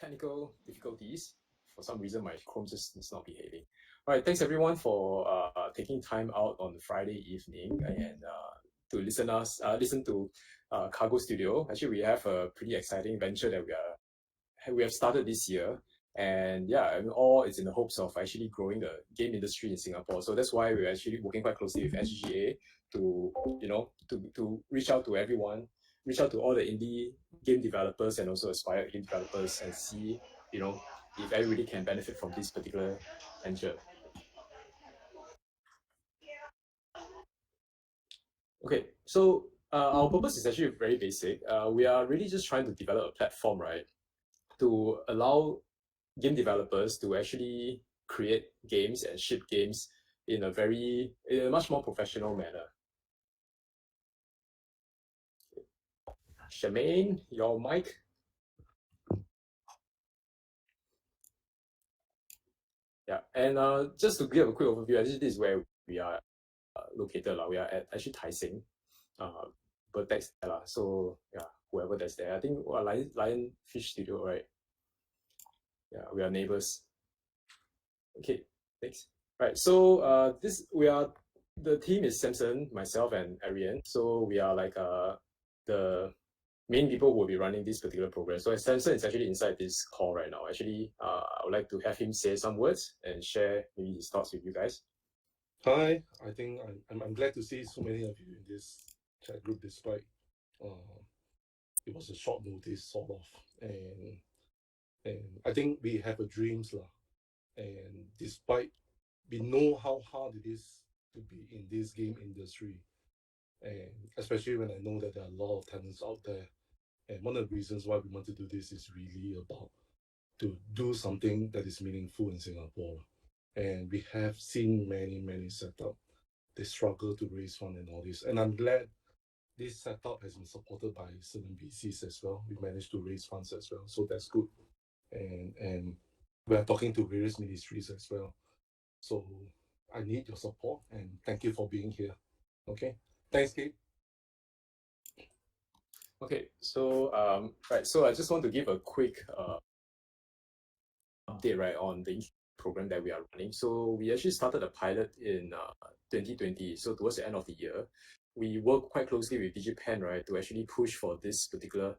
technical difficulties. For some reason, my Chrome just is not behaving. All right, thanks everyone for taking time out on Friday evening and to listen to Cargo Studio. Actually, we have a pretty exciting venture that we have started this year. And yeah, I mean, all it's in the hopes of actually growing the game industry in Singapore. So that's why we're actually working quite closely with SGGA to, to reach out to everyone, reach out to all the indie game developers and also aspired game developers and see, if everybody can benefit from this particular venture. Okay, so our purpose is actually very basic. We are really just trying to develop a platform, right, to allow game developers to actually create games and ship games in a much more professional manner. Charmaine, your mic. Yeah, and just to give a quick overview, actually this is where we are located. We are at actually Tai Seng, Vertex there. So yeah, whoever that's there. I think Lion Fish Studio, right? Yeah, we are neighbors. Okay, thanks. Right, so the team is Samson, myself, and Arian. So we are like the main people who will be running this particular program. So Samson is actually inside this call right now. Actually, I would like to have him say some words and share maybe his thoughts with you guys. Hi, I think I'm glad to see so many of you in this chat group despite it was a short notice sort of, and I think we have a dreams lah, and despite we know how hard it is to be in this game industry, and especially when I know that there are a lot of talents out there, and one of the reasons why we want to do this is really about to do something that is meaningful in Singapore. And we have seen many setup. They struggle to raise fund and all this. And I'm glad this setup has been supported by certain VCs as well. We managed to raise funds as well. So that's good. And we are talking to various ministries as well. So I need your support and thank you for being here. Okay. Thanks, Kate. Okay, so right, so I just want to give a quick update, right, on the program that we are running. So we actually started a pilot in 2020. So towards the end of the year, we work quite closely with DigiPen, right, to actually push for this particular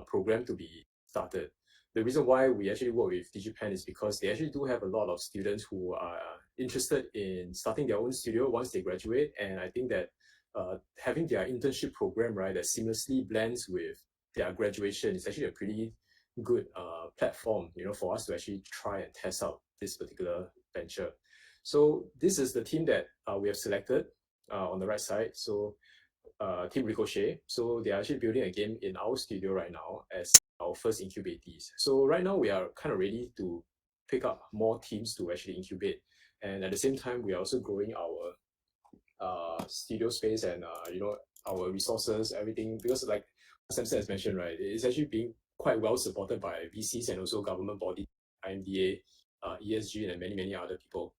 program to be started. The reason why we actually work with DigiPen is because they actually do have a lot of students who are interested in starting their own studio once they graduate. And I think that having their internship program, right, that seamlessly blends with their graduation is actually a pretty good platform, for us to actually try and test out this particular venture. So this is the team that we have selected on the right side. So Team Ricochet. So they are actually building a game in our studio right now as our first incubatees. So right now we are kind of ready to pick up more teams to actually incubate. And at the same time, we are also growing our studio space and our resources, everything, because like Samson has mentioned, right, it's actually being quite well supported by VCs and also government bodies, IMDA, ESG, and many other people.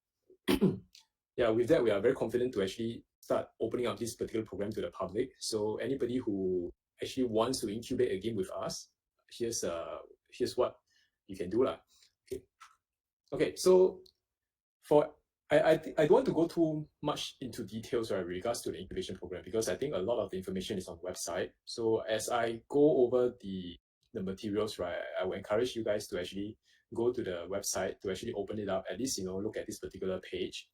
Yeah, with that, we are very confident to actually start opening up this particular program to the public. So anybody who actually wants to incubate a game with us, here's what you can do lah. Okay, so I don't want to go too much into details, right, with regards to the incubation program, because I think a lot of the information is on the website. So as I go over the materials, right, I will encourage you guys to actually go to the website to actually open it up, at least, look at this particular page.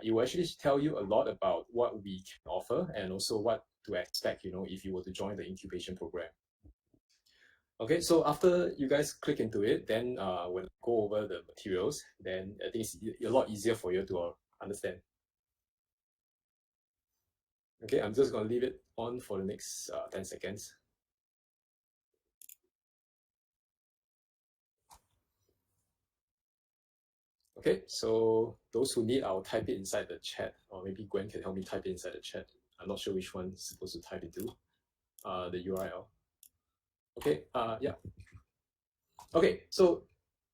It will actually tell you a lot about what we can offer and also what to expect, if you were to join the incubation program. Okay, so after you guys click into it, then when I go over the materials, then I think it's a lot easier for you to understand. Okay, I'm just going to leave it on for the next 10 seconds. Okay, so those who need, I'll type it inside the chat, or maybe Gwen can help me type it inside the chat. I'm not sure which one is supposed to type into the URL. Okay, yeah. Okay, so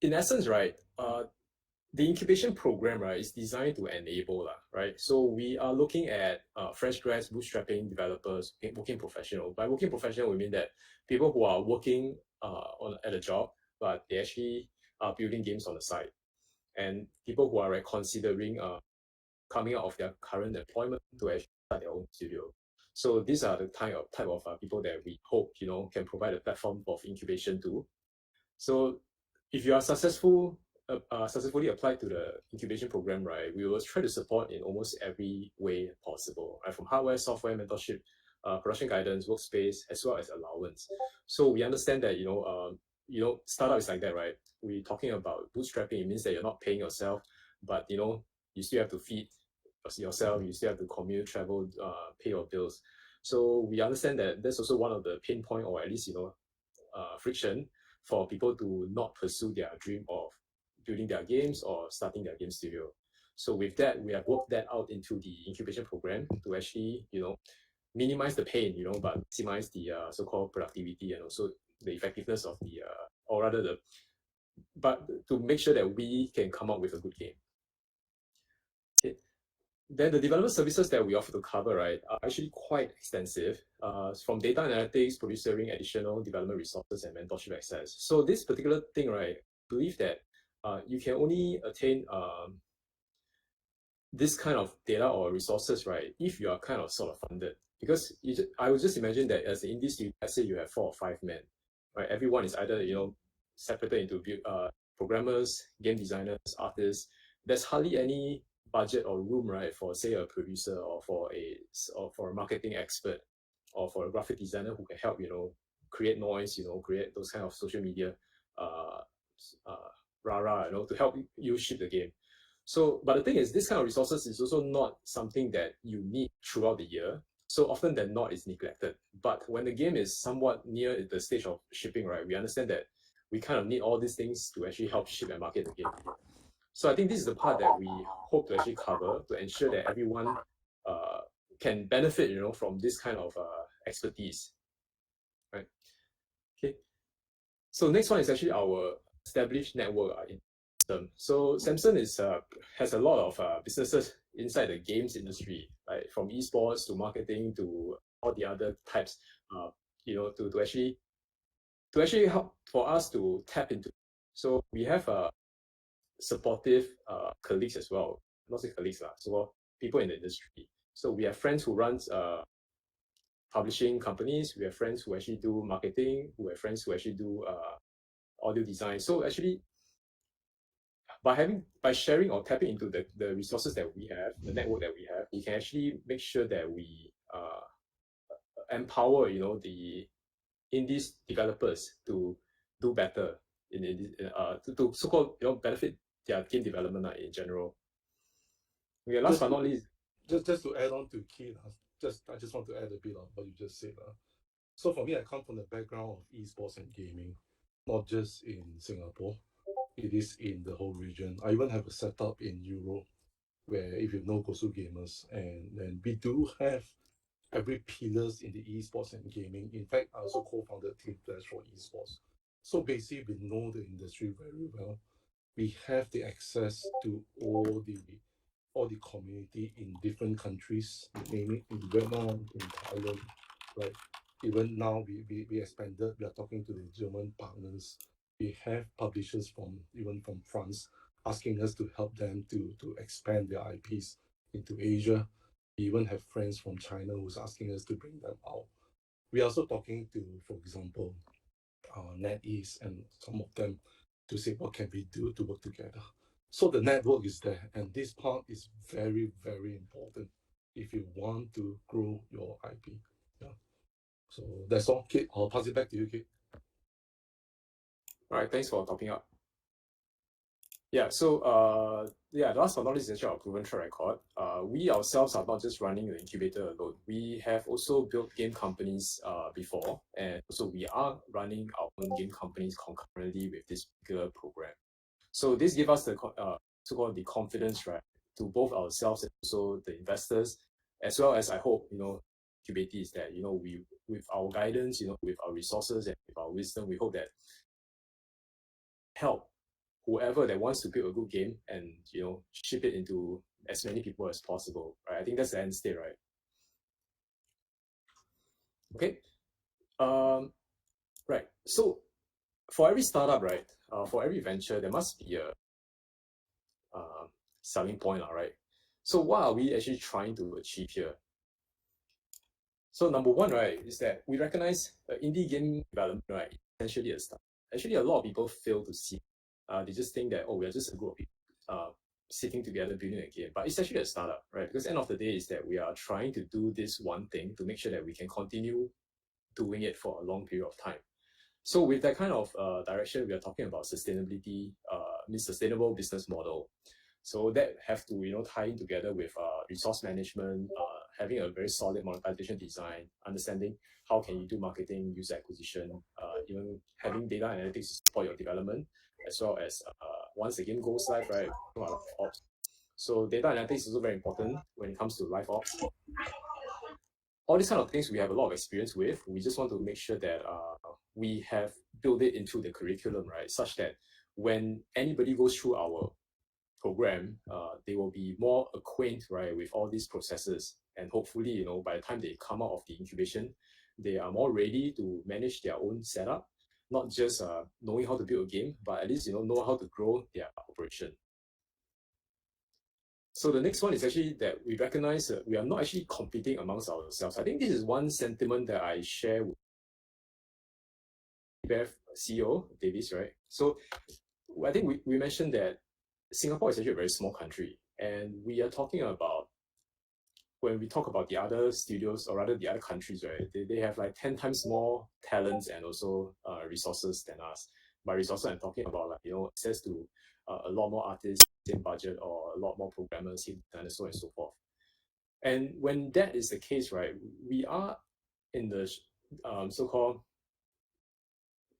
in essence, right, the incubation program, right, is designed to enable, right? So we are looking at fresh grads, bootstrapping developers, working professional. By working professional, we mean that people who are working at a job, but they actually are building games on the side, and people who are considering coming out of their current employment to actually start their own studio. So these are the type of people that we hope can provide a platform of incubation to. So if you are successfully applied to the incubation program, right, we will try to support in almost every way possible, right, from hardware, software, mentorship, production guidance, workspace, as well as allowance. So we understand that startup is like that, right? We're talking about bootstrapping. It means that you're not paying yourself, but you still have to feed yourself. You still have to commute, travel, pay your bills. So we understand that that's also one of the pain point, or at least friction for people to not pursue their dream of building their games or starting their game studio. So with that, we have worked that out into the incubation program to actually, minimize the pain, but maximize the so-called productivity and also the effectiveness of the, or rather but to make sure that we can come up with a good game. Okay. Then the development services that we offer to cover, right, are actually quite extensive, from data analytics, producing additional development resources, and mentorship access. So this particular thing, right, I believe that you can only attain this kind of data or resources, right, if you are kind of sort of funded. Because I would just imagine that as an indie studio, let's say you have 4 or 5 men, right? Everyone is either separated into programmers, game designers, artists. There's hardly any budget or room, right, for say a producer or for a marketing expert or for a graphic designer who can help create noise, create those kind of social media rara, to help you ship the game. So, but the thing is, this kind of resources is also not something that you need throughout the year. So often than not, it's neglected. But when the game is somewhat near the stage of shipping, right, we understand that we kind of need all these things to actually help ship and market the game. So I think this is the part that we hope to actually cover to ensure that everyone can benefit, from this kind of expertise, right? Okay. So next one is actually our established network in system. So Samsung has a lot of businesses inside the games industry, right? From esports to marketing to all the other types, to actually help for us to tap into. So we have supportive colleagues as well, not say colleagues so people in the industry. So we have friends who runs publishing companies. We have friends who actually do marketing. We have friends who actually do audio design. So actually, by sharing or tapping into the resources that we have, the network that we have, we can actually make sure that we empower the indies developers to do better to so-called benefit their game development in general. Okay, last but not least, just to add on to Keith, I just want to add a bit of what you just said. So for me, I come from the background of esports and gaming, not just in Singapore. It is in the whole region. I even have a setup in Europe where, if you know Gosu Gamers, and we do have every pillars in the esports and gaming. In fact, I also co-founded Team Flash for esports. So basically, we know the industry very well. We have the access to all the community in different countries, namely in Vietnam, in Thailand, right? Even now, we expanded. We are talking to the German partners. We have publishers even from France asking us to help them to expand their IPs into Asia. We even have friends from China who's asking us to bring them out. We are also talking to, for example, NetEase and some of them to say what can we do to work together. So the network is there, and this part is very, very important if you want to grow your IP. Yeah. So that's all. Kate, I'll pass it back to you, Kate. All right, thanks for topping up. Yeah, so last but not least is actually our proven track record. We ourselves are not just running the incubator alone. We have also built game companies before, and also we are running our own game companies concurrently with this particular program. So this gives us the so-called the confidence, right, to both ourselves and also the investors, as well as I hope incubatees that we, with our guidance, with our resources and with our wisdom, we hope that help whoever that wants to build a good game and ship it into as many people as possible, right? I think that's the end state, right? Okay. Right. So for every startup, right, for every venture, there must be a selling point, right? So what are we actually trying to achieve here? So number one, right, is that we recognize indie game development, right, essentially a start. Actually, a lot of people fail to see. They just think that, oh, we are just a group of people sitting together building a game. But it's actually a startup, right? Because end of the day is that we are trying to do this one thing to make sure that we can continue doing it for a long period of time. So with that kind of direction, we are talking about sustainability, sustainable business model. So that have to tie in together with resource management, having a very solid monetization design, understanding how can you do marketing, user acquisition, even having data analytics to support your development, as well as once the game goes live, right? Ops. So data analytics is also very important when it comes to live ops. All these kind of things we have a lot of experience with. We just want to make sure that we have built it into the curriculum, right? Such that when anybody goes through our program, they will be more acquainted, right, with all these processes. And hopefully, by the time they come out of the incubation, they are more ready to manage their own setup, not just knowing how to build a game, but at least, know how to grow their operation. So the next one is actually that we recognize that we are not actually competing amongst ourselves. I think this is one sentiment that I share with Bev CEO, Davis, right? So I think we mentioned that Singapore is actually a very small country, and we are talking about, when we talk about the other studios, or rather the other countries, right, they have like 10 times more talents and also resources than us. By resources, I'm talking about access to a lot more artists, same budget, or a lot more programmers, and so on and so forth. And when that is the case, right, we are in the so-called,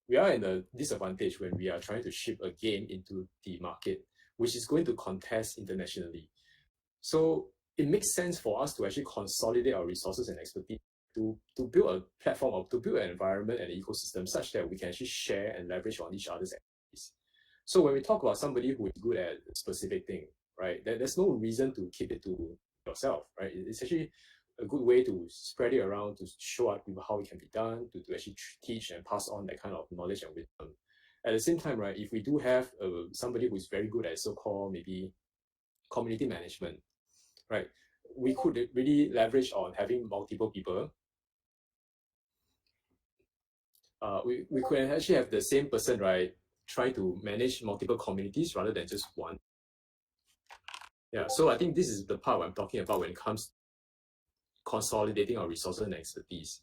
we are in a disadvantage when we are trying to ship a game into the market, which is going to contest internationally. So it makes sense for us to actually consolidate our resources and expertise to build a platform, or to build an environment and an ecosystem such that we can actually share and leverage on each other's expertise. So when we talk about somebody who is good at a specific thing, right, there's no reason to keep it to yourself, right? It's actually a good way to spread it around, to show out people how it can be done, to actually teach and pass on that kind of knowledge and wisdom. At the same time, right, if we do have somebody who is very good at so-called maybe community management, right, we could really leverage on having multiple people. We could actually have the same person, right, try to manage multiple communities rather than just one. Yeah, so I think this is the part I'm talking about when it comes to consolidating our resources and expertise.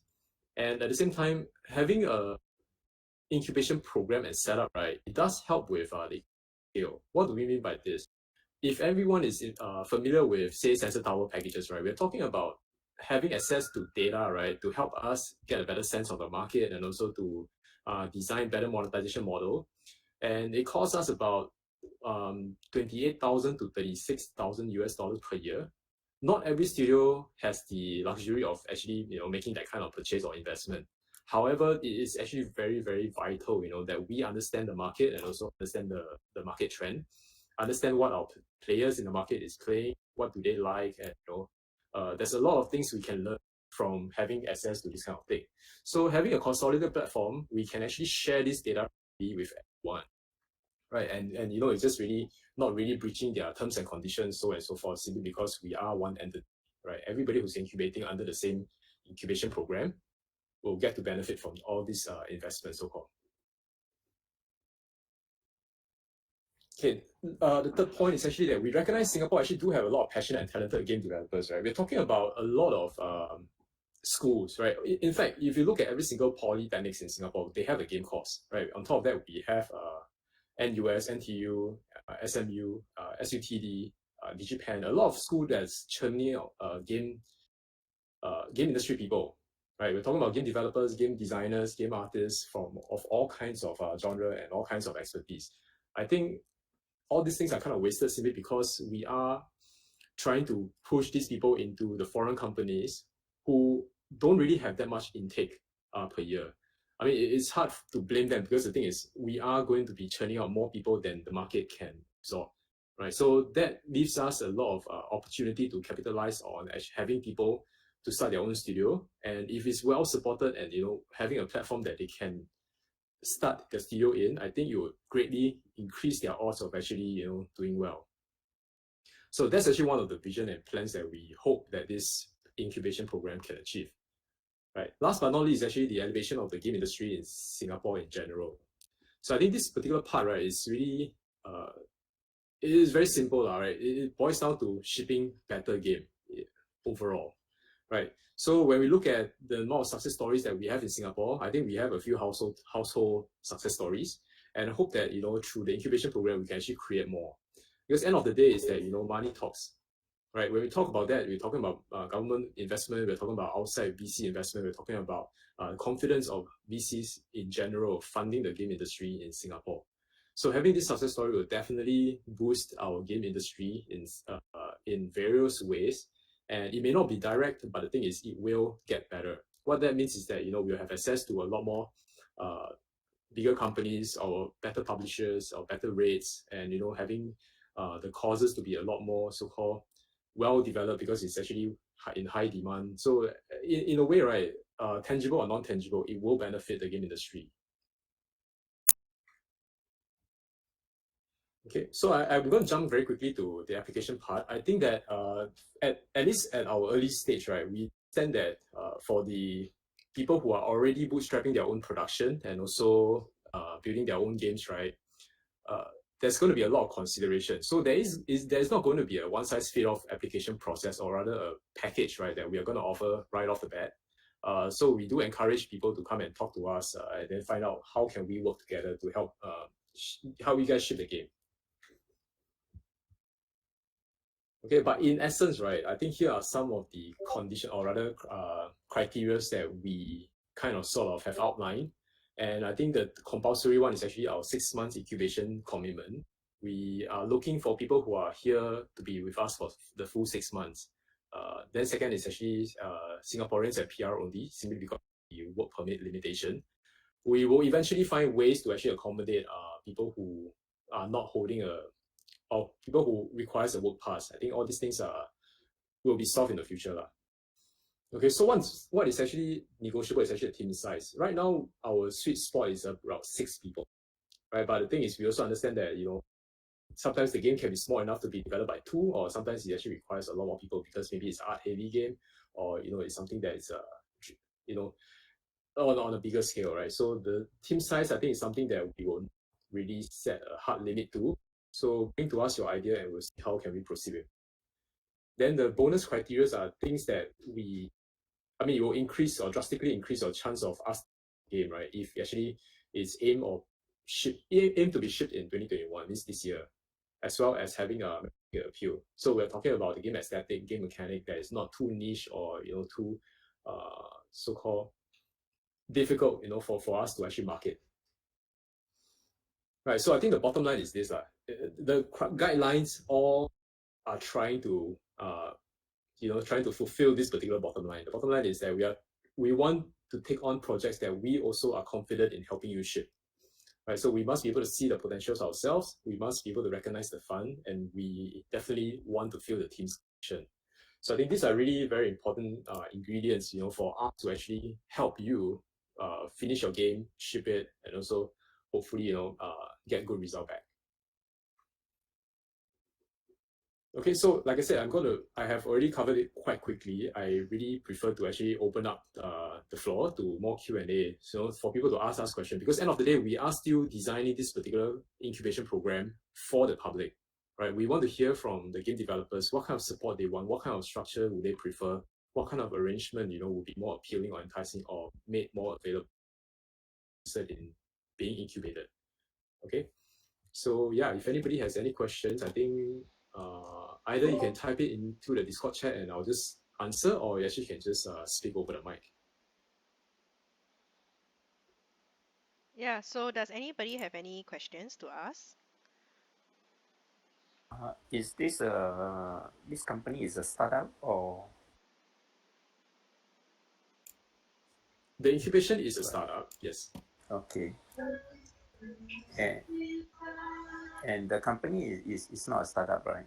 And at the same time, having a incubation program and setup, right, it does help with the scale. What do we mean by this? If everyone is familiar with, say, Sensor Tower packages, right, we're talking about having access to data, right, to help us get a better sense of the market and also to design better monetization model. And it costs us about 28,000 to 36,000 US dollars per year. Not every studio has the luxury of actually making that kind of purchase or investment. However, it is actually very, very vital, that we understand the market and also understand the market trend, understand what our players in the market is playing, what do they like, and there's a lot of things we can learn from having access to this kind of thing. So having a consolidated platform, we can actually share this data with everyone, right? And it's just really not really breaching their terms and conditions, so and so forth, simply because we are one entity, right? Everybody who's incubating under the same incubation program will get to benefit from all these investments, so-called. Okay, the third point is actually that we recognize Singapore actually do have a lot of passionate and talented game developers, right? We're talking about a lot of schools, right? In fact, if you look at every single polytechnics in Singapore, they have a game course, right? On top of that, we have NUS, NTU, SMU, SUTD, DigiPen, a lot of school that's churning out game industry people, right? We're talking about game developers, game designers, game artists of all kinds of genre and all kinds of expertise. I think all these things are kind of wasted simply because we are trying to push these people into the foreign companies who don't really have that much intake per year. I mean, it's hard to blame them because the thing is, we are going to be churning out more people than the market can absorb, right? So that leaves us a lot of opportunity to capitalize on having people to start their own studio. And if it's well supported and having a platform that they can start the studio in, I think it would greatly increase their odds of actually doing well. So that's actually one of the vision and plans that we hope that this incubation program can achieve. Right. Last but not least, actually the elevation of the game industry in Singapore in general. So I think this particular part, right, is really it is very simple, right? It boils down to shipping better game overall, right? So when we look at the amount of success stories that we have in Singapore, I think we have a few household success stories, and I hope that through the incubation program we can actually create more. Because end of the day is that money talks, right? When we talk about that, we're talking about government investment, we're talking about outside VC investment, we're talking about confidence of VCs in general funding the game industry in Singapore. So having this success story will definitely boost our game industry in various ways. And it may not be direct, but the thing is, it will get better. What that means is that we'll have access to a lot more bigger companies or better publishers or better rates, and having the causes to be a lot more so-called well developed because it's actually in high demand. So in a way, right, tangible or non-tangible, it will benefit the game industry. Okay, so I'm going to jump very quickly to the application part. I think that at least at our early stage, right, we understand that for the people who are already bootstrapping their own production and also building their own games, right, there's going to be a lot of consideration. So there's not going to be a one-size-fits-all application process, or rather a package, right, that we are going to offer right off the bat. So we do encourage people to come and talk to us and then find out how can we work together to help how you guys ship the game. Okay, but in essence, right, I think here are some of the condition, or rather criteria that we kind of sort of have outlined. And I think the compulsory one is actually our 6 months incubation commitment. We are looking for people who are here to be with us for the full 6 months. Then second is actually Singaporeans and PR only, simply because of the work permit limitation. We will eventually find ways to actually accommodate people who are not holding or people who requires a work pass. I think all these things will be solved in the future. Okay, so what is actually negotiable is actually a team size. Right now, our sweet spot is about 6 people, right? But the thing is, we also understand that, sometimes the game can be small enough to be developed by 2, or sometimes it actually requires a lot more people because maybe it's art-heavy game, or, it's something that is, on a bigger scale, right? So the team size, I think, is something that we will really set a hard limit to. So bring to us your idea and we'll see how can we proceed with. Then the bonus criteria are things that it will increase or drastically increase your chance of us game, right? If actually it's aim to be shipped in 2021, this year, as well as having a appeal. So we're talking about the game aesthetic, game mechanic that is not too niche or too so-called difficult, for us to actually market. Right. So I think the bottom line is this: the guidelines all are trying to fulfill this particular bottom line. The bottom line is that we want to take on projects that we also are confident in helping you ship. Right. So we must be able to see the potentials ourselves. We must be able to recognize the fund, and we definitely want to feel the team's action. So I think these are really very important ingredients, for us to actually help you finish your game, ship it, and also hopefully, get good result back. Okay, so like I said, I have already covered it quite quickly. I really prefer to actually open up the floor to more Q&A, so for people to ask us questions, because end of the day, we are still designing this particular incubation program for the public, right? We want to hear from the game developers, what kind of support they want, what kind of structure would they prefer, what kind of arrangement, would be more appealing or enticing or made more available in being incubated. Okay, so yeah, if anybody has any questions, I think either you can type it into the Discord chat and I'll just answer, or you actually can just speak over the mic. Yeah, so does anybody have any questions to ask? Is this company is a startup or? The incubation is a startup, yes. Okay. And the company is not a startup, right?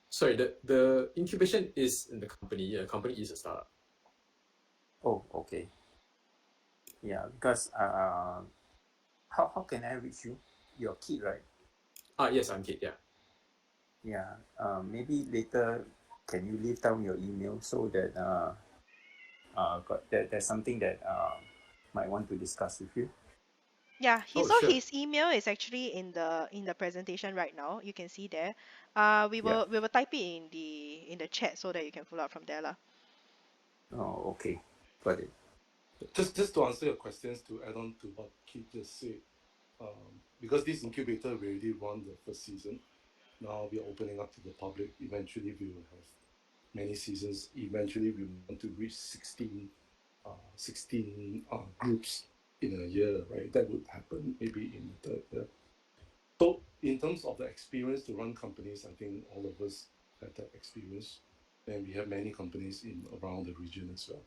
Sorry, the incubation is in the company. The company is a startup. Oh, okay. Yeah, because how can I reach you? Your kid, right? Yes, I'm Kit, yeah. Yeah. Maybe later can you leave down your email so that there's something that might want to discuss with you. Yeah, Oh, so sure. his email is actually in the presentation right now. You can see there. We Yeah. will type it in the chat so that you can follow up from there lah. Oh, okay. Got it. Just to answer your questions, to add on to what Keith just said, because this incubator we already run the first season. Now we are opening up to the public. Eventually, we will have many seasons. Eventually, we want to reach 16 groups in a year, right? That would happen maybe in the third year. So in terms of the experience to run companies, I think all of us have that experience, and we have many companies in around the region as well.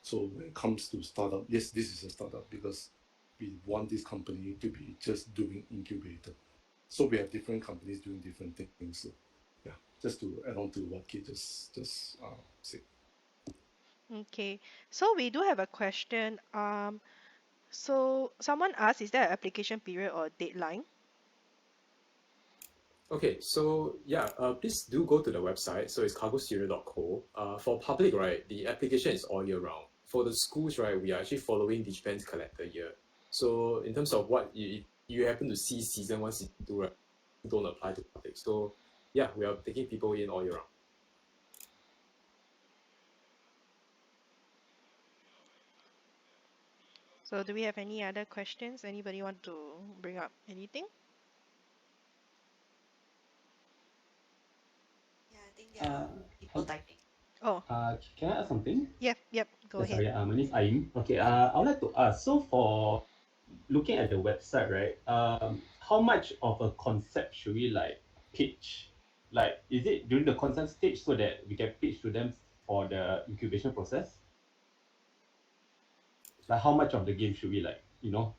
So when it comes to startup, yes, this is a startup because we want this company to be just doing incubator. So we have different companies doing different things. So yeah, just to add on to what Kate just said. Okay, so we do have a question. So someone asked, is there an application period or deadline? Okay, so yeah, please do go to the website. So it's cargostudio.co. For public, right, the application is all year round. For the schools, right, we are actually following DigiPen's calendar year. So in terms of what you happen to see season 1, season 2, right, don't apply to public. So yeah, we are taking people in all year round. So do we have any other questions? Anybody want to bring up anything? Yeah, I think there are people typing. Oh, Can I ask something? yep, go ahead. Sorry, my name is Aim. Okay, I would like to ask, so for looking at the website, right, how much of a concept should we like pitch? Like, is it during the concept stage so that we can pitch to them for the incubation process? Like, how much of the game should we like,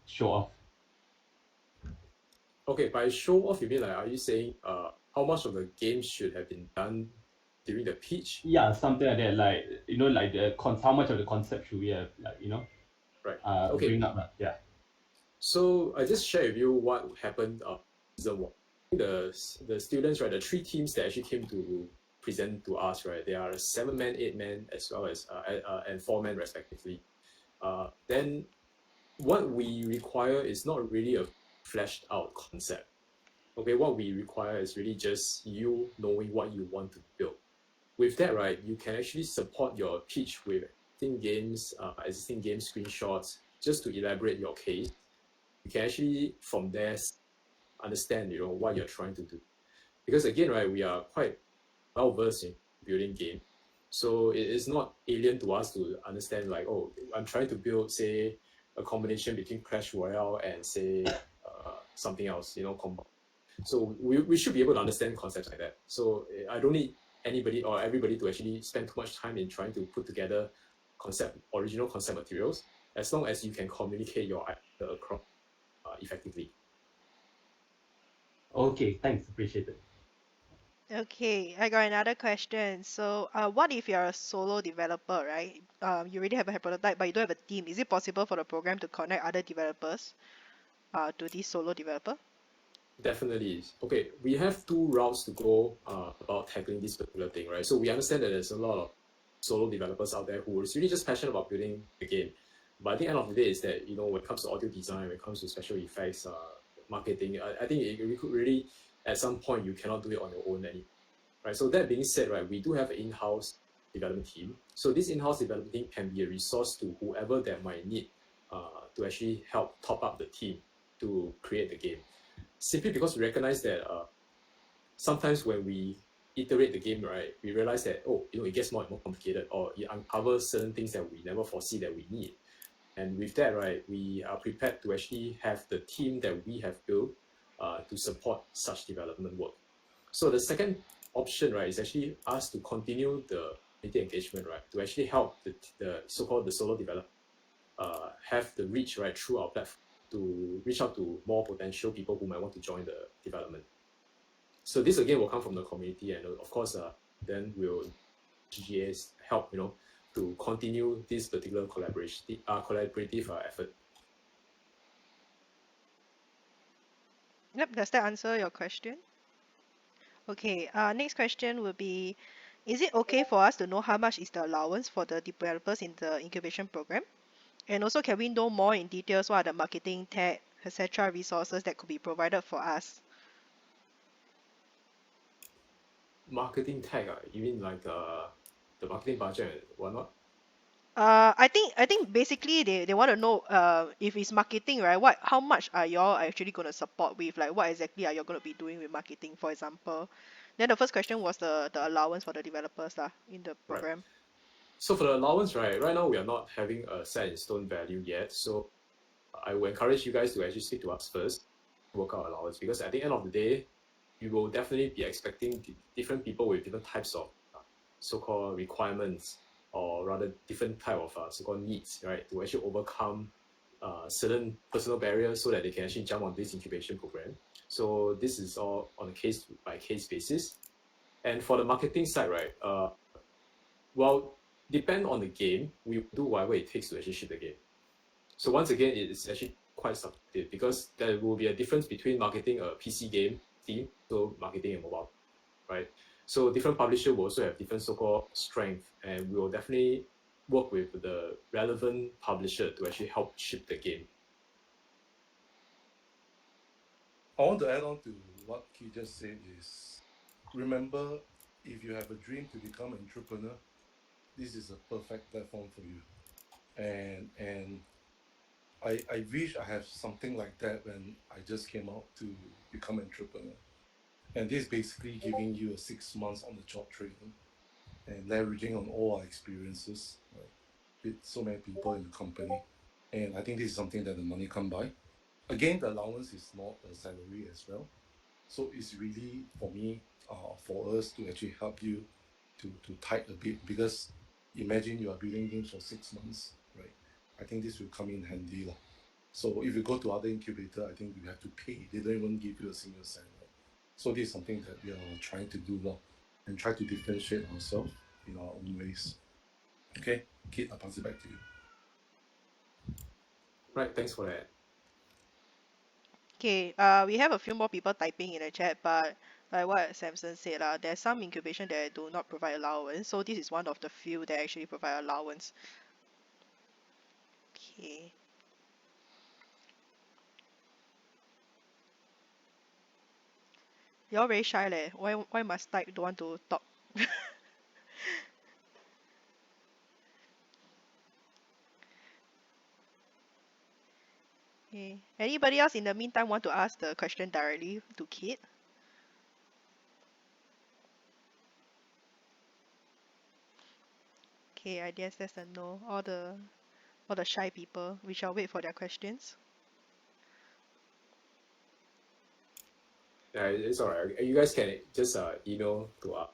show off? Okay, by show off, you mean like, are you saying how much of the game should have been done during the pitch? Yeah, something like that. Like, like how much of the concept should we have, like, Right. Okay. bring up? Yeah. So I just share with you what happened season 1. The students, right, the 3 teams that actually came to present to us, right, they are 7-man, 8-man, as well as and 4-man respectively. Then what we require is not really a fleshed out concept. Okay, what we require is really just you knowing what you want to build. With that, right, you can actually support your pitch with existing game screenshots just to elaborate your case. You can actually from there understand what you're trying to do, because again, right, we are quite well versed in building game, so it is not alien to us to understand like, oh, I'm trying to build, say, a combination between Clash Royale and say something else, so we should be able to understand concepts like that. So I don't need anybody or everybody to actually spend too much time in trying to put together original concept materials, as long as you can communicate your idea across effectively. Okay, thanks. Appreciate it. Okay, I got another question. So, what if you're a solo developer, right? You already have a prototype, but you don't have a team. Is it possible for the program to connect other developers, to this solo developer? Definitely. Okay, we have 2 routes to go about tackling this particular thing, right? So we understand that there's a lot of solo developers out there who is really just passionate about building the game. But at the end of the day is that, when it comes to audio design, when it comes to special effects, marketing, I think it could really, at some point, you cannot do it on your own anymore, right? So that being said, right, we do have an in-house development team. So this in-house development team can be a resource to whoever that might need to actually help top up the team to create the game. Simply because we recognize that sometimes when we iterate the game, right, we realize that, it gets more and more complicated, or it uncovers certain things that we never foresee that we need. And with that, right, we are prepared to actually have the team that we have built to support such development work. So the second option, right, is actually us to continue the community engagement, right, to actually help the so-called the solo developer have the reach, right, through our platform to reach out to more potential people who might want to join the development. So this again will come from the community, and of course, then will SGGAs help, to continue this particular collaborative effort. Yep, does that answer your question? Okay, next question will be, is it okay for us to know how much is the allowance for the developers in the incubation program? And also, can we know more in details what are the marketing, tech, etc. resources that could be provided for us? Marketing tag, you mean like the marketing budget and whatnot? I think basically they want to know if it's marketing, right? How much are y'all actually gonna support with? Like what exactly are y'all gonna be doing with marketing, for example? Then the first question was the allowance for the developers lah in the Right. program. So for the allowance, right now we are not having a set in stone value yet. So I will encourage you guys to actually speak to us first, work out allowance, because at the end of the day, you will definitely be expecting different people with different types of so-called requirements, or rather different type of so-called needs, right, to actually overcome certain personal barriers so that they can actually jump on this incubation program. So this is all on a case by case basis. And for the marketing side, right, well, depend on the game, we do whatever it takes to actually ship the game. So once again, it's actually quite subjective because there will be a difference between marketing a PC game, Steam, so marketing a mobile, right? So different publisher will also have different so-called strength, and we will definitely work with the relevant publisher to actually help ship the game. I want to add on to what he just said is, remember, if you have a dream to become an entrepreneur, this is a perfect platform for you. And I wish I have something like that when I just came out to become an entrepreneur. And this is basically giving you a 6 months on the job training and leveraging on all our experiences, right, with so many people in the company. And I think this is something that the money can't buy. Again, the allowance is not a salary as well. So it's really, for me, for us to actually help you to tight a bit, because imagine you are building games for 6 months, right? I think this will come in handy lah. So if you go to other incubator, I think you have to pay. They don't even give you a single cent, right? So this is something that we are trying to do lah, and try to differentiate ourselves in our own ways. Okay, Kit, I'll pass it back to you. Right, thanks for that. Okay, we have a few more people typing in the chat, but like what Samson said, there's some incubation that do not provide allowance, so this is one of the few that actually provide allowance. Okay. You're very shy leh. Why must type? Don't want to talk. Okay. Anybody else in the meantime want to ask the question directly to Kit? Okay, I guess that's a no. All the shy people. We shall wait for their questions. Yeah, it's all right. You guys can just email to us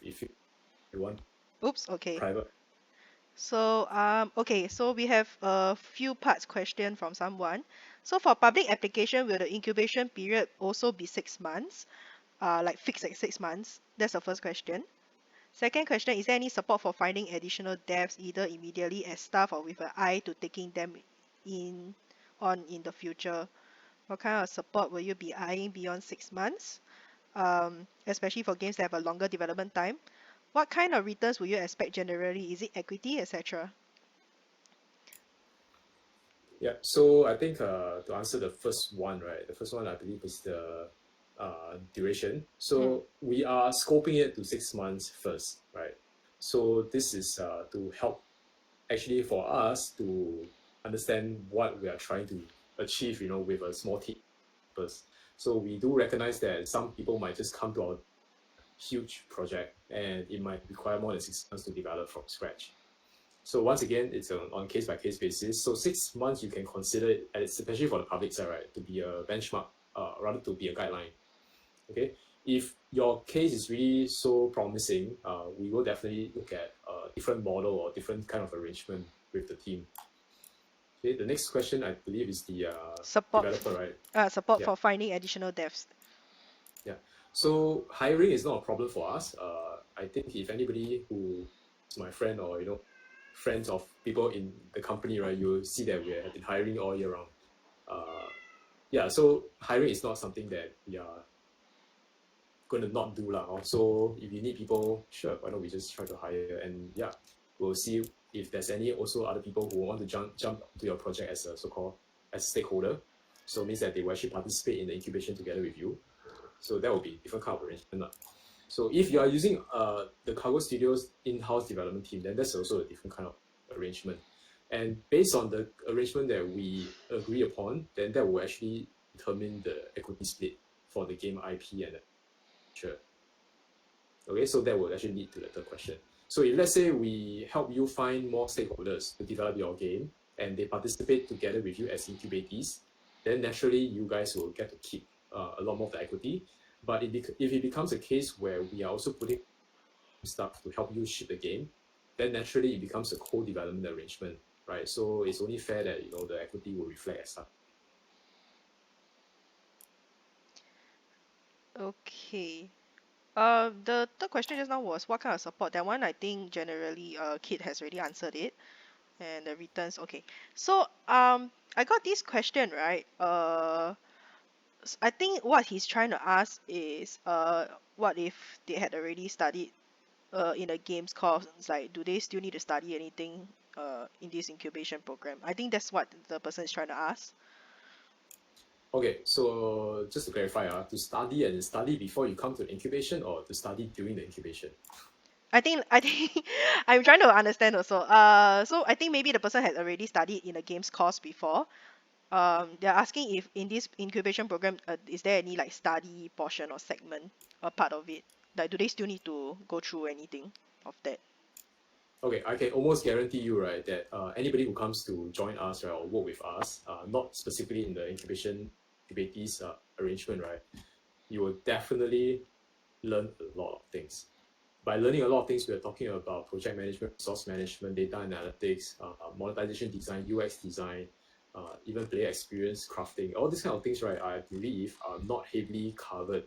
if you want. Oops, okay. Private. So okay, so we have a few parts question from someone. So for public application, will the incubation period also be 6 months? Like fixed at 6 months? That's the first question. Second question, is there any support for finding additional devs either immediately as staff or with an eye to taking them in the future? What kind of support will you be eyeing beyond 6 months? Especially for games that have a longer development time. What kind of returns will you expect generally? Is it equity, etc.? Yeah, so I think to answer the first one, right? The first one I believe is the duration. So we are scoping it to 6 months first, right? So this is to help actually for us to understand what we are trying to achieve, with a small team first. So we do recognize that some people might just come to our huge project and it might require more than 6 months to develop from scratch. So once again, it's on case-by-case basis. So 6 months you can consider it, especially for the public side, right, to be a benchmark, rather to be a guideline. Okay, if your case is really so promising, we will definitely look at a different model or different kind of arrangement with the team. Okay, the next question I believe is the Support developer, right? support Yeah. for finding additional devs. Yeah. So hiring is not a problem for us. I think if anybody who my friend or friends of people in the company, right, you'll see that we have been hiring all year round. Yeah, so hiring is not something that we are going to not do lah. So if you need people, sure, why don't we just try to hire? And yeah, we'll see if there's any also other people who want to jump to your project as a so-called as a stakeholder. So it means that they will actually participate in the incubation together with you. So that will be different kind of arrangement. So if you are using the Cargo Studios in-house development team, then that's also a different kind of arrangement. And based on the arrangement that we agree upon, then that will actually determine the equity split for the game IP and the future. Okay, so that will actually lead to the third question. So if let's say we help you find more stakeholders to develop your game and they participate together with you as incubators, then naturally you guys will get to keep a lot more of the equity. But if it becomes a case where we are also putting stuff to help you ship the game, then naturally it becomes a co-development arrangement, right? So it's only fair that the equity will reflect as such. Okay. The third question just now was what kind of support? That one I think generally Kit has already answered it. And the returns, okay. So I got this question, right? I think what he's trying to ask is what if they had already studied in a games course? It's like, do they still need to study anything in this incubation program? I think that's what the person is trying to ask. Okay, so just to clarify, to study before you come to the incubation or to study during the incubation? I think I'm trying to understand also. So I think maybe the person had already studied in a games course before. They're asking if in this incubation program, is there any like study portion or segment or part of it? Like, do they still need to go through anything of that? Okay, I can almost guarantee you, right, that anybody who comes to join us, right, or work with us, not specifically in the incubators arrangement, right, you will definitely learn a lot of things. By learning a lot of things, we are talking about project management, resource management, data analytics, monetization design, UX design, even player experience crafting. All these kind of things, right, I believe are not heavily covered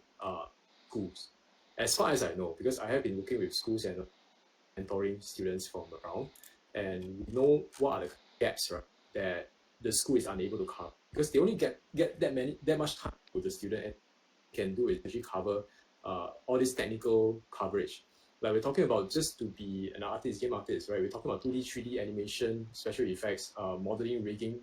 schools, as far as I know, because I have been working with schools and mentoring students from around, and we know what are the gaps, right, that the school is unable to cover because they only get that much time with the student and can do is actually cover all this technical coverage. Like we're talking about just to be an artist, game artist, right? We're talking about 2D, 3D animation, special effects, modeling, rigging.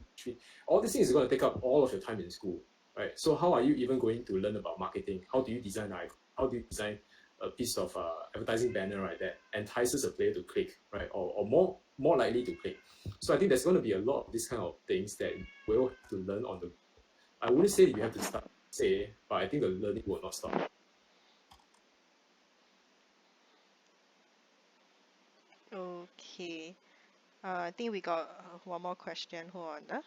All these things is going to take up all of your time in school, right? So how are you even going to learn about marketing? How do you design an icon? How do you design a piece of advertising banner, right, that entices a player to click, right, or more likely to click? So I think there's going to be a lot of these kind of things that you will have to learn on the. I wouldn't say that you have to start but I think the learning will not stop. Okay. I think we got one more question. Hold on.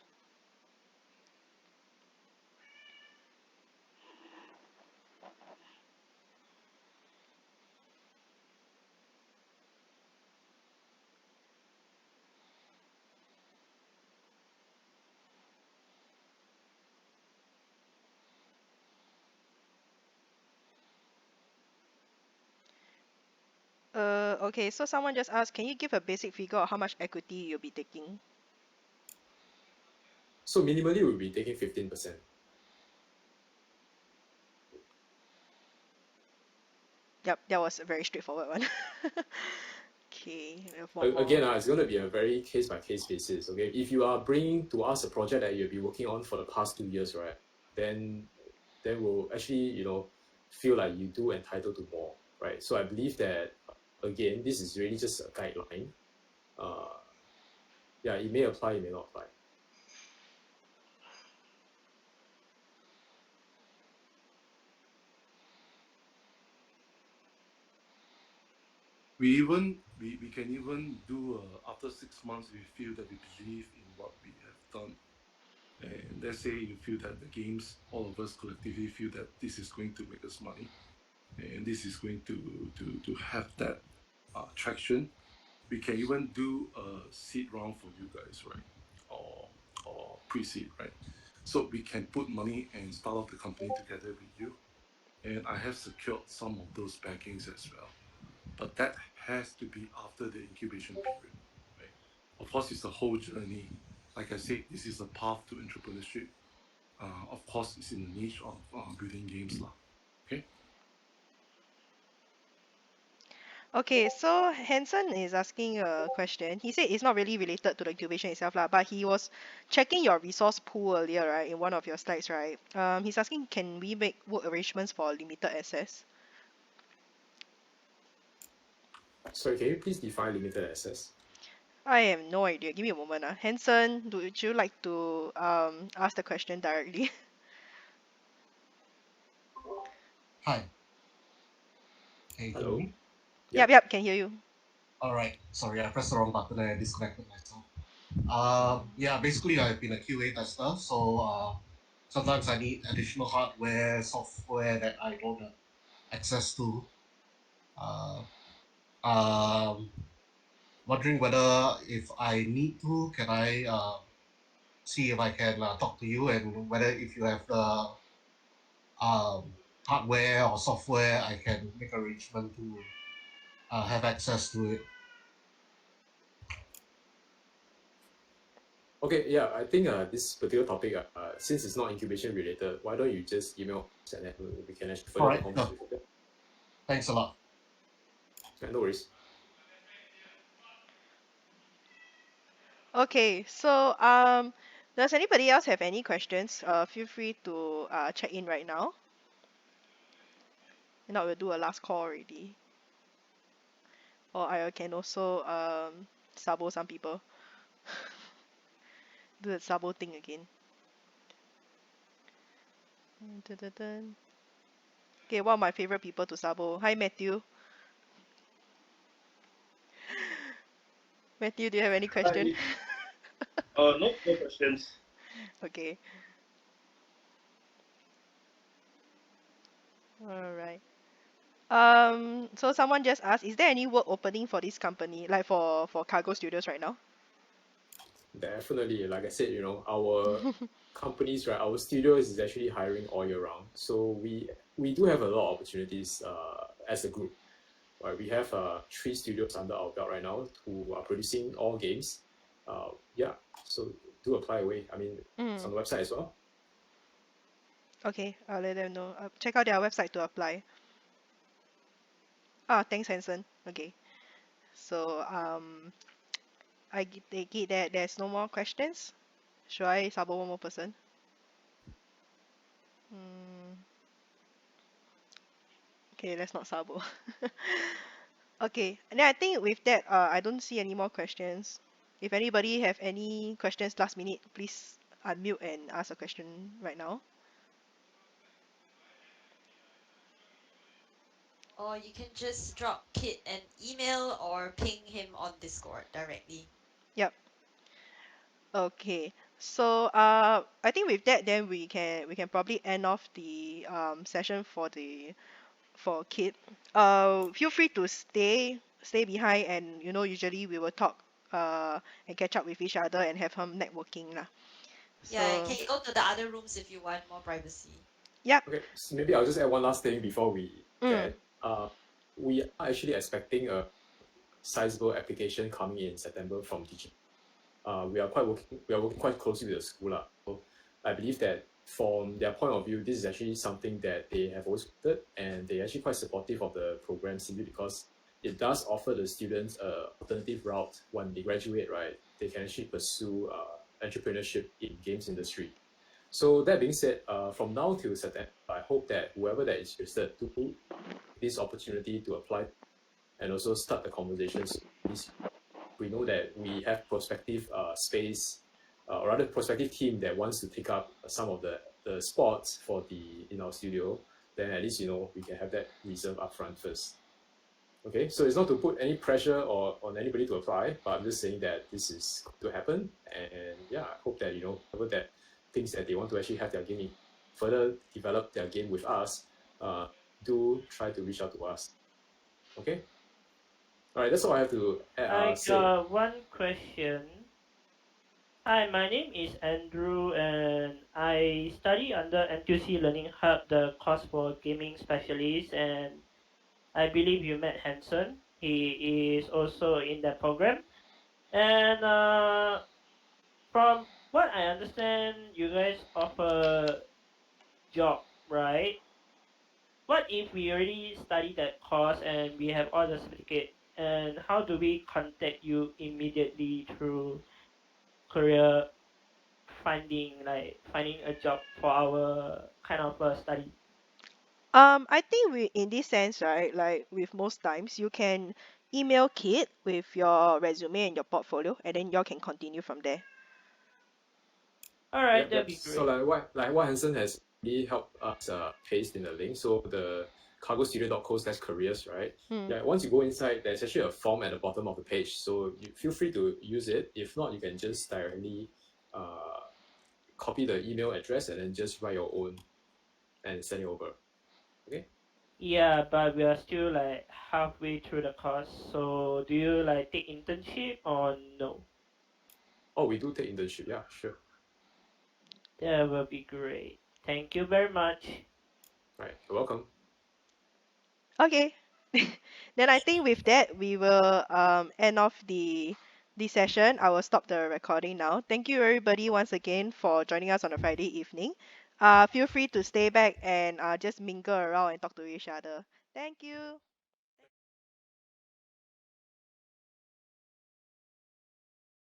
Okay, so someone just asked, can you give a basic figure of how much equity you'll be taking? So minimally, we'll be taking 15%. Yep, that was a very straightforward one. Okay, we have one more. Again, it's going to be a very case-by-case basis. Okay, if you are bringing to us a project that you'll be working on for the past 2 years, right, then we'll actually feel like you do entitled to more, right? So I believe that again, this is really just a guideline. Yeah, it may apply, it may not apply. We can even do after 6 months we feel that we believe in what we have done, and let's say you feel that the games, all of us collectively feel that this is going to make us money, and this is going to have that traction. We can even do a seed round for you guys, right? Or pre-seed, right? So we can put money and start off the company together with you. And I have secured some of those backings as well. But that has to be after the incubation period. Right? Of course, it's a whole journey. Like I said, this is a path to entrepreneurship. Of course, it's in the niche of building games. Okay? Okay, so Hanson is asking a question. He said it's not really related to the incubation itself, lah, but he was checking your resource pool earlier, right, in one of your slides, right? He's asking, can we make work arrangements for limited access? Sorry, can you please define limited access? I have no idea. Give me a moment. Hanson, would you like to ask the question directly? Hi. Can you hear Hello? me? Yep, yep, can hear you. Alright. Sorry, I pressed the wrong button and I disconnected myself. Yeah, basically I've been a QA tester, so sometimes I need additional hardware, software that I don't have access to. Uh, um, Wondering whether if I need to, can I see if I can talk to you, and whether if you have the hardware or software, I can make arrangement to have access to it. Okay, yeah, I think this particular topic, since it's not incubation related, why don't you just email us and then we can actually further the Alright, conversation. Yeah, thanks a lot. no worries. Okay, so does anybody else have any questions? Feel free to check in right now. If not, we'll do a last call already. Or I can also sabo some people. Do the sabo thing again. Dun, dun, dun. Okay, one of my favorite people to sabo. Hi, Matthew. Matthew, do you have any question? No questions. Okay. All right. So someone just asked, is there any work opening for this company, like for Cargo Studios right now? Definitely, like I said, our companies, right, our studios is actually hiring all year round. So we do have a lot of opportunities as a group. Right, we have 3 studios under our belt right now who are producing all games. Yeah, so do apply away. I mean, it's on the website as well. Okay, I'll let them know. Check out their website to apply. Ah, thanks, Hanson. Okay. So take it that there's no more questions. Should I sabo one more person? Okay, let's not sabo. Okay, and then I think with that, I don't see any more questions. If anybody have any questions last minute, please unmute and ask a question right now. Or you can just drop Kit an email or ping him on Discord directly. Yep. Okay. So I think with that, then we can probably end off the session for Kit. Feel free to stay behind, and usually we will talk and catch up with each other and have some networking lah. Yeah, So can you go to the other rooms if you want more privacy? yep. Okay, so maybe I'll just add one last thing before we Mm. get. We are actually expecting a sizable application coming in September from teaching. We are working quite closely with the school lah. So I believe that from their point of view, this is actually something that they have always wanted, and they're actually quite supportive of the program simply because it does offer the students a alternative route when they graduate, right? They can actually pursue entrepreneurship in games industry. So that being said, from now till September, I hope that whoever that is interested to this opportunity to apply and also start the conversations. We know that we have prospective space, or rather prospective team that wants to take up some of the spots for in our studio. Then at least we can have that reserved upfront first. Okay, so it's not to put any pressure or on anybody to apply, but I'm just saying that this is going to happen, and yeah, I hope that whoever that thinks that they want to actually have their game further develop their game with us, do try to reach out to us. Okay. All right, that's all I have to I say. got one question. Hi, my name is Andrew, and I study under NTUC Learning Hub, the course for gaming specialists, and I believe you met Hanson. he is also in that program. And from what I understand, you guys offer job, right? What if we already studied that course and we have all the certificate? And how do we contact you immediately through career finding, like finding a job for our kind of study? I think we in this sense, right, like with most times, you can email Kit with your resume and your portfolio, and then y'all can continue from there. All right, Yep, that'd yep. be So great. like what Hansen has really helped us paste in the link. So the cargostudio.co/careers, right? Hmm. Yeah, once you go inside, there's actually a form at the bottom of the page. So you feel free to use it. If not, you can just directly copy the email address and then just write your own and send it over. Okay. Yeah, but we are still like halfway through the course. So do you like take internship or no? Oh, we do take internship. Yeah, sure. That will be great. Thank you very much. Right. You're welcome. Okay. Then I think with that we will end off the session. I will stop the recording now. Thank you everybody once again for joining us on a Friday evening. Feel free to stay back and just mingle around and talk to each other. Thank you.